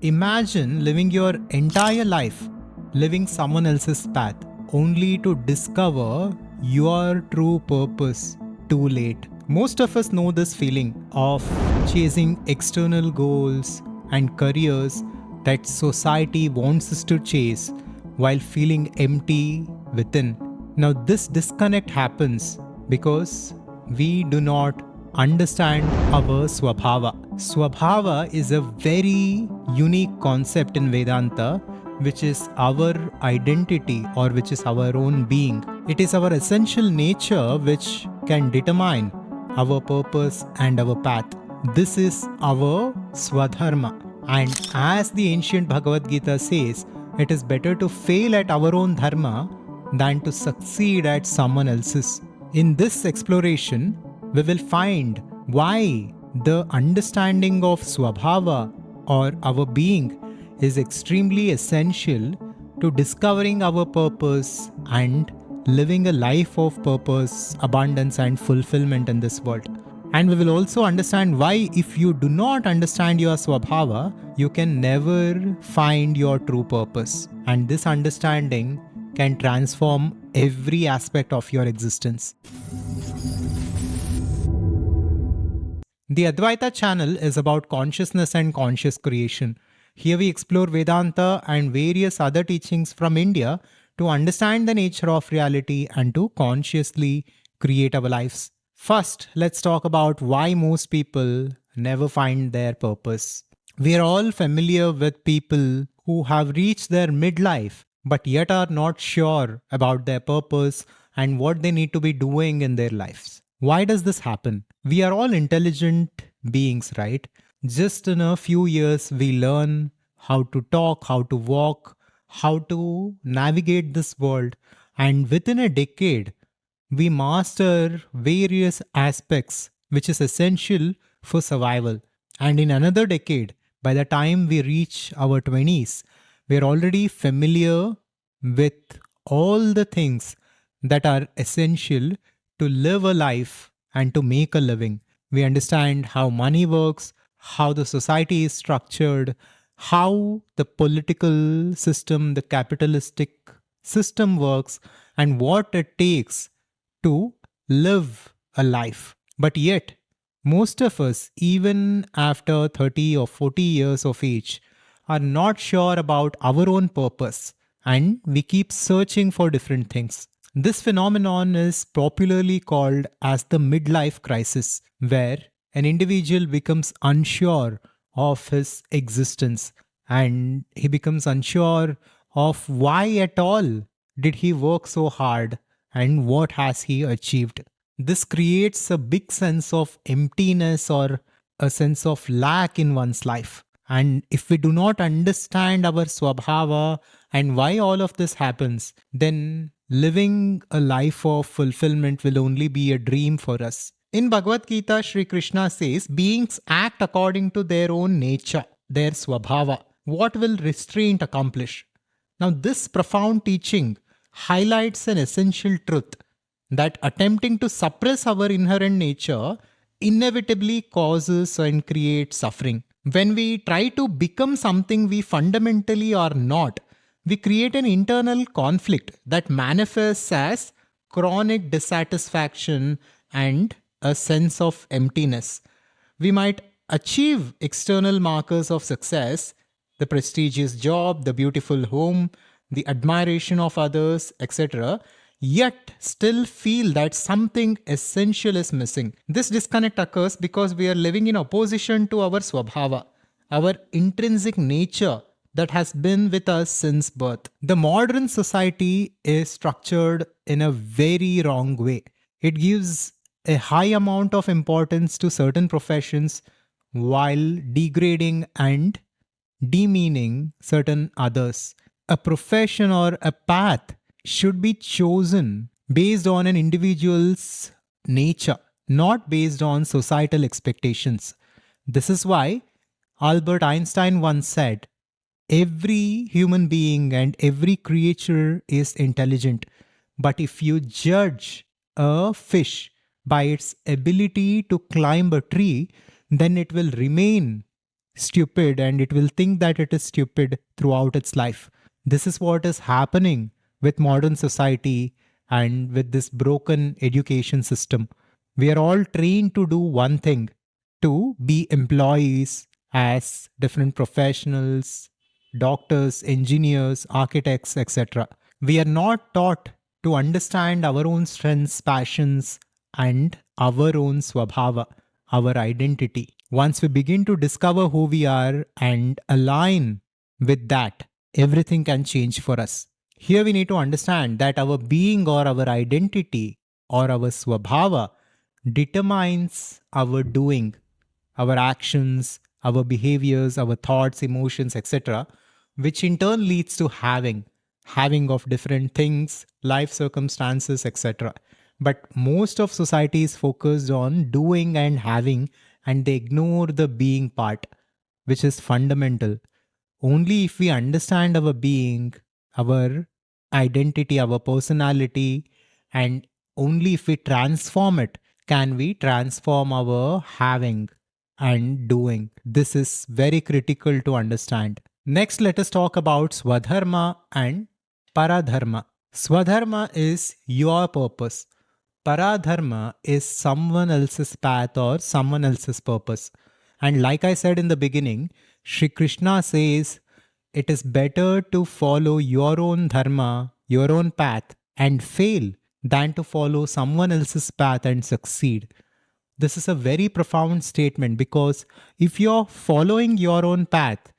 Imagine living your entire life, living someone else's path, only to discover your true purpose too late. Most of us know this feeling of chasing external goals and careers that society wants us to chase while feeling empty within. Now, this disconnect happens because we do not understand our Svabhava. Svabhava is a very unique concept in Vedanta, which is our identity or which is our own being. It is our essential nature which can determine our purpose and our path. This is our Svadharma. And as the ancient Bhagavad Gita says, it is better to fail at our own dharma than to succeed at someone else's. In this exploration, we will find why the understanding of Svabhava or our being is extremely essential to discovering our purpose and living a life of purpose, abundance and fulfillment in this world. And we will also understand why if you do not understand your Svabhava, you can never find your true purpose. And this understanding can transform every aspect of your existence. The Adhvaitha channel is about consciousness and conscious creation. Here we explore Vedanta and various other teachings from India to understand the nature of reality and to consciously create our lives. First, let's talk about why most people never find their purpose. We are all familiar with people who have reached their midlife but yet are not sure about their purpose and what they need to be doing in their lives. Why does this happen? We are all intelligent beings, right? Just in a few years, we learn how to talk, how to walk, how to navigate this world. And within a decade, we master various aspects which is essential for survival. And in another decade, by the time we reach our 20s, we are already familiar with all the things that are essential to live a life and to make a living. We understand how money works, how the society is structured, how the political system, the capitalistic system works, and what it takes to live a life. But yet, most of us, even after 30 or 40 years of age, are not sure about our own purpose, and we keep searching for different things. This phenomenon is popularly called as the midlife crisis, where an individual becomes unsure of his existence and he becomes unsure of why at all did he work so hard and what has he achieved. This creates a big sense of emptiness or a sense of lack in one's life. And if we do not understand our Svabhava and why all of this happens, then living a life of fulfillment will only be a dream for us. In Bhagavad Gita, Sri Krishna says, beings act according to their own nature, their Svabhava. What will restraint accomplish? Now, this profound teaching highlights an essential truth that attempting to suppress our inherent nature inevitably causes and creates suffering. When we try to become something we fundamentally are not, we create an internal conflict that manifests as chronic dissatisfaction and a sense of emptiness. We might achieve external markers of success, the prestigious job, the beautiful home, the admiration of others, etc., yet still feel that something essential is missing. This disconnect occurs because we are living in opposition to our Svabhava, our intrinsic nature that has been with us since birth. The modern society is structured in a very wrong way. It gives a high amount of importance to certain professions while degrading and demeaning certain others. A profession or a path should be chosen based on an individual's nature, not based on societal expectations. This is why Albert Einstein once said, every human being and every creature is intelligent, but if you judge a fish by its ability to climb a tree, then it will remain stupid and it will think that it is stupid throughout its life. This is what is happening with modern society and with this broken education system. We are all trained to do one thing, to be employees as different professionals, doctors, engineers, architects, etc. We are not taught to understand our own strengths, passions, and our own Svabhava, our identity. Once we begin to discover who we are and align with that, everything can change for us. Here we need to understand that our being or our identity or our Svabhava determines our doing, our actions, our behaviors, our thoughts, emotions, etc., which in turn leads to having of different things, life circumstances, etc. But most of society is focused on doing and having, and they ignore the being part, which is fundamental. Only if we understand our being, our identity, our personality, and only if we transform it, can we transform our having and doing. This is very critical to understand. Next, let us talk about Svadharma and Paradharma. Svadharma is your purpose. Paradharma is someone else's path or someone else's purpose. And like I said in the beginning, Shri Krishna says it is better to follow your own dharma, your own path, and fail than to follow someone else's path and succeed. This is a very profound statement because if you're following your own path,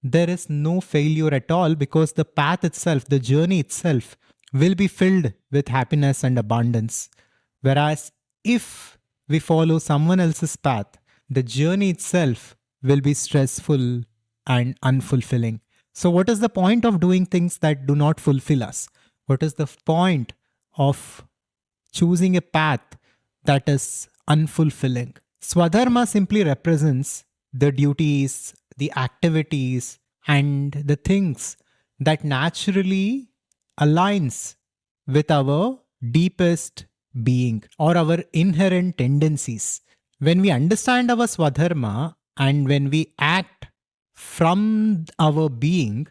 there is no failure at all because the path itself, the journey itself, will be filled with happiness and abundance. Whereas if we follow someone else's path, the journey itself will be stressful and unfulfilling. So, what is the point of doing things that do not fulfill us? What is the point of choosing a path that is unfulfilling? Swadharma simply represents the duties, the activities, and the things that naturally aligns with our deepest being or our inherent tendencies. When we understand our Swadharma and when we act from our being,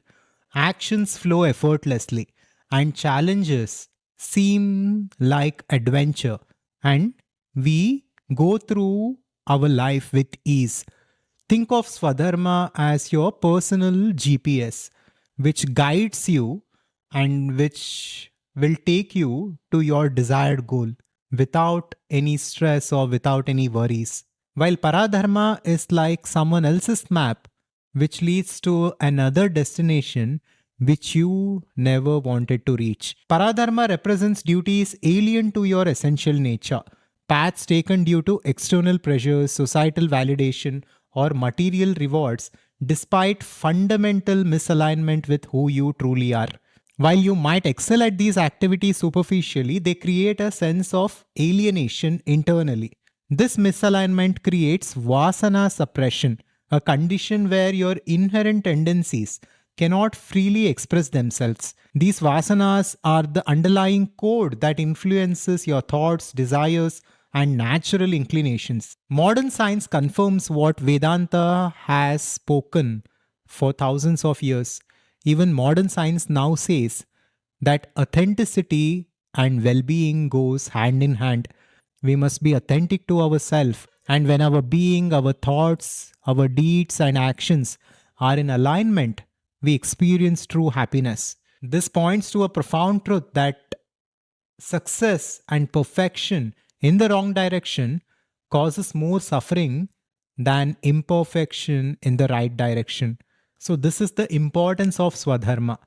actions flow effortlessly and challenges seem like adventure, and we go through our life with ease. Think of Swadharma as your personal GPS, which guides you and which will take you to your desired goal without any stress or without any worries. While Paradharma is like someone else's map, which leads to another destination which you never wanted to reach. Paradharma represents duties alien to your essential nature, paths taken due to external pressures, societal validation, or material rewards, despite fundamental misalignment with who you truly are. While you might excel at these activities superficially, they create a sense of alienation internally. This misalignment creates vasana suppression, a condition where your inherent tendencies cannot freely express themselves. These vasanas are the underlying code that influences your thoughts, desires, and natural inclinations. Modern science confirms what Vedanta has spoken for thousands of years. Even modern science now says that authenticity and well-being goes hand in hand. We must be authentic to ourselves, and when our being, our thoughts, our deeds and actions are in alignment, we experience true happiness. This points to a profound truth that success and perfection in the wrong direction causes more suffering than imperfection in the right direction. So, this is the importance of Swadharma.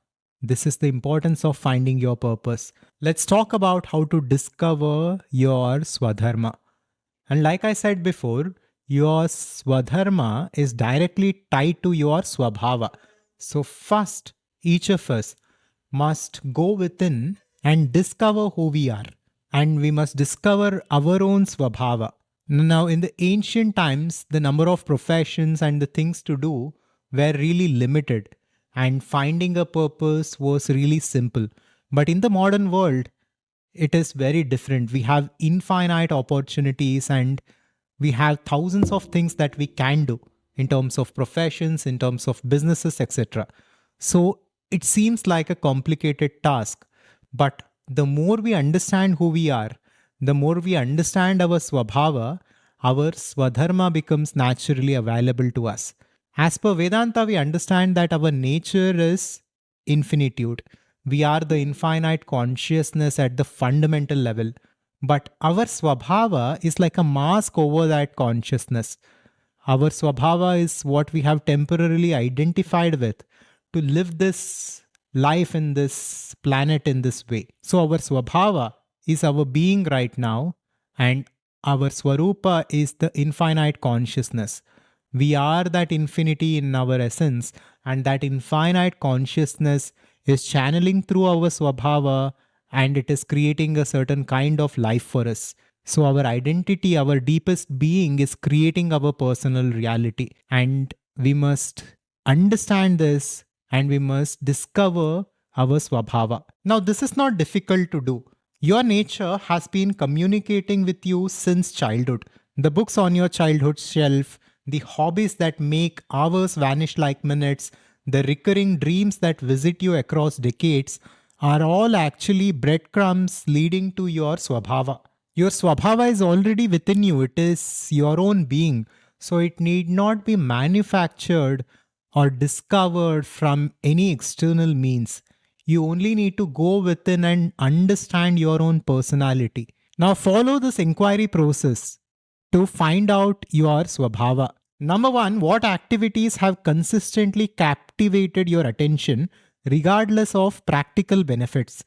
This is the importance of finding your purpose. Let's talk about how to discover your Swadharma. And like I said before, your Swadharma is directly tied to your Svabhava. So, first, each of us must go within and discover who we are. And we must discover our own Svabhava. Now, in the ancient times, the number of professions and the things to do were really limited, and finding a purpose was really simple. But in the modern world, it is very different. We have infinite opportunities and we have thousands of things that we can do. in terms of professions, in terms of businesses, etc. So it seems like a complicated task, but the more we understand who we are, the more we understand our Svabhava, our Svadharma becomes naturally available to us. As per Vedanta, we understand that our nature is infinitude. We are the infinite consciousness at the fundamental level. But our Svabhava is like a mask over that consciousness. Our Svabhava is what we have temporarily identified with to live this life in this planet in this way. So our Svabhava is our being right now, and our Swarupa is the infinite consciousness. We are that infinity in our essence, and that infinite consciousness is channeling through our Svabhava, and it is creating a certain kind of life for us. So, our identity, our deepest being, is creating our personal reality. And we must understand this and we must discover our Svabhava. Now, this is not difficult to do. Your nature has been communicating with you since childhood. The books on your childhood shelf, the hobbies that make hours vanish like minutes, the recurring dreams that visit you across decades are all actually breadcrumbs leading to your Svabhava. Your Svabhava is already within you, it is your own being, so it need not be manufactured or discovered from any external means. You only need to go within and understand your own personality. Now follow this inquiry process to find out your Svabhava. Number one, what activities have consistently captivated your attention regardless of practical benefits?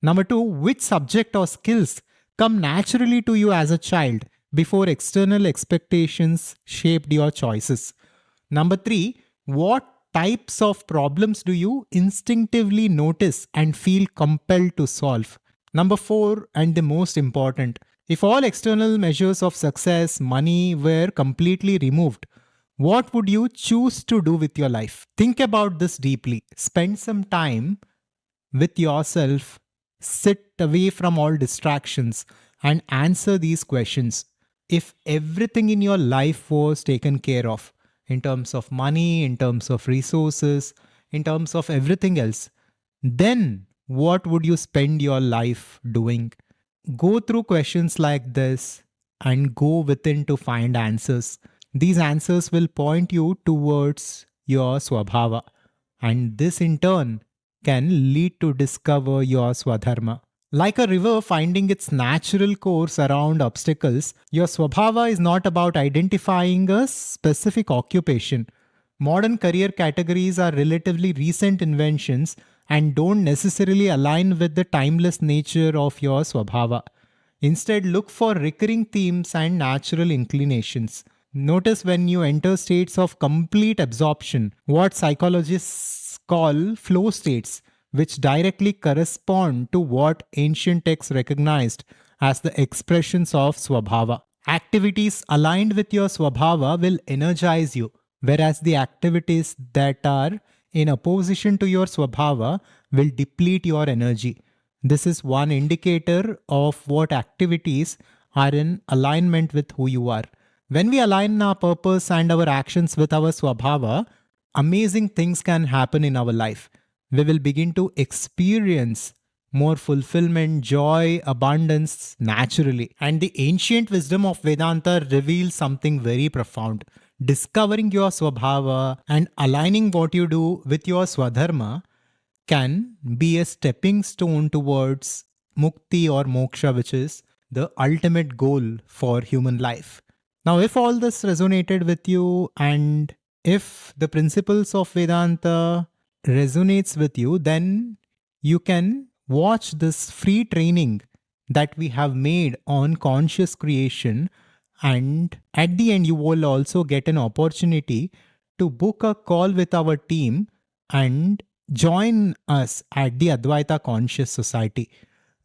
Number two, which subject or skills come naturally to you as a child before external expectations shaped your choices? Number three, what types of problems do you instinctively notice and feel compelled to solve? Number four, and the most important, if all external measures of success, money were completely removed, what would you choose to do with your life? Think about this deeply. Spend some time with yourself, sit away from all distractions, and answer these questions. If everything in your life was taken care of, in terms of money, in terms of resources, in terms of everything else, then what would you spend your life doing? Go through questions like this and go within to find answers. These answers will point you towards your Svabhava, and this in turn can lead to discover your Swadharma. Like a river finding its natural course around obstacles, your Svabhava is not about identifying a specific occupation. Modern career categories are relatively recent inventions and don't necessarily align with the timeless nature of your Svabhava. Instead, look for recurring themes and natural inclinations. Notice when you enter states of complete absorption, what psychologists call flow states, which directly correspond to what ancient texts recognized as the expressions of Svabhava. Activities aligned with your Svabhava will energize you, whereas the activities that are in opposition to your Svabhava will deplete your energy. This is one indicator of what activities are in alignment with who you are. When we align our purpose and our actions with our Svabhava, amazing things can happen in our life. We will begin to experience more fulfillment, joy, abundance naturally. And the ancient wisdom of Vedanta reveals something very profound. Discovering your Svabhava and aligning what you do with your Swadharma can be a stepping stone towards mukti or moksha, which is the ultimate goal for human life. Now, if all this resonated with you and if the principles of Vedanta resonates with you, then you can watch this free training that we have made on conscious creation, and at the end you will also get an opportunity to book a call with our team and join us at the Adhvaitha Conscious Society.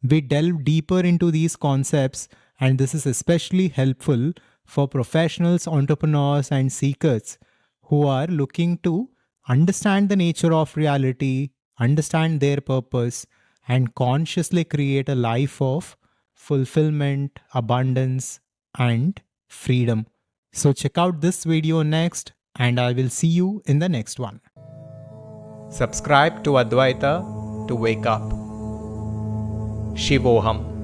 We delve deeper into these concepts, and this is especially helpful for professionals, entrepreneurs, and seekers who are looking to understand the nature of reality, understand their purpose, and consciously create a life of fulfillment, abundance, and freedom. So check out this video next and I will see you in the next one. Subscribe to Adhvaitha to wake up. Shivoham.